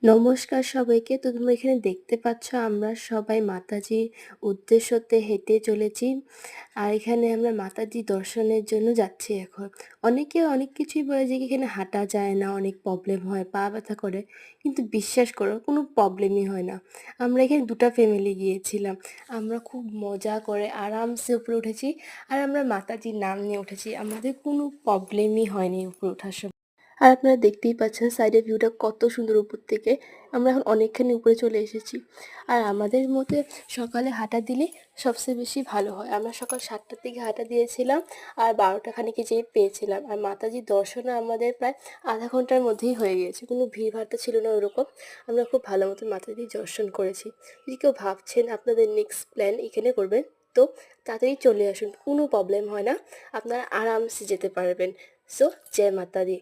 নমস্কার সবাইকে। তো তোমরা এখানে দেখতে পাচ্ছ আমরা সবাই মাতাজির উদ্দেশ্যতে হেঁটে চলেছি। আর এখানে আমরা মাতাজি দর্শনের জন্য যাচ্ছি এখন। অনেকে অনেক কিছুই বলে যে এখানে হাঁটা যায় না, অনেক প্রবলেম হয়, পা ব্যথা করে। কিন্তু বিশ্বাস করো কোনো প্রবলেমই হয় না। আমরা এখানে ২ টা ফ্যামিলি গিয়েছিলাম। আমরা খুব মজা করে আরামসে উপরে উঠেছি। আর আমরা মাতাজির নাম নিয়ে উঠেছি। আমাদের কোনো প্রবলেমই হয়নি উপরে ওঠার সময়। আর আপনারা দেখতেই পাচ্ছেন সাইডের ভিউটা কত সুন্দর উপর থেকে। আমরা এখন অনেকখানি উপরে চলে এসেছি। আর আমাদের মতে সকালে হাঁটা দিলে সবচেয়ে বেশি ভালো হয়। আমরা সকাল ৭টার দিকে হাঁটা দিয়েছিলাম আর ১২টা খানিকে যেয়ে পেয়েছিলাম। আর মাতাজির দর্শনও আমাদের প্রায় আধা ঘন্টার মধ্যেই হয়ে গিয়েছে। কোনো ভিড়ভাট্টা ছিল না ওরকম। আমরা খুব ভালো মতো মাতাজির দর্শন করেছি। যদি কেউ ভাবছেন আপনাদের নেক্সট প্ল্যান এখানে করবেন, তো তাড়াতাড়ি চলে আসুন। কোনো প্রবলেম হয় না। আপনারা আরামসে যেতে পারবেন। সো জয় মাতা দি।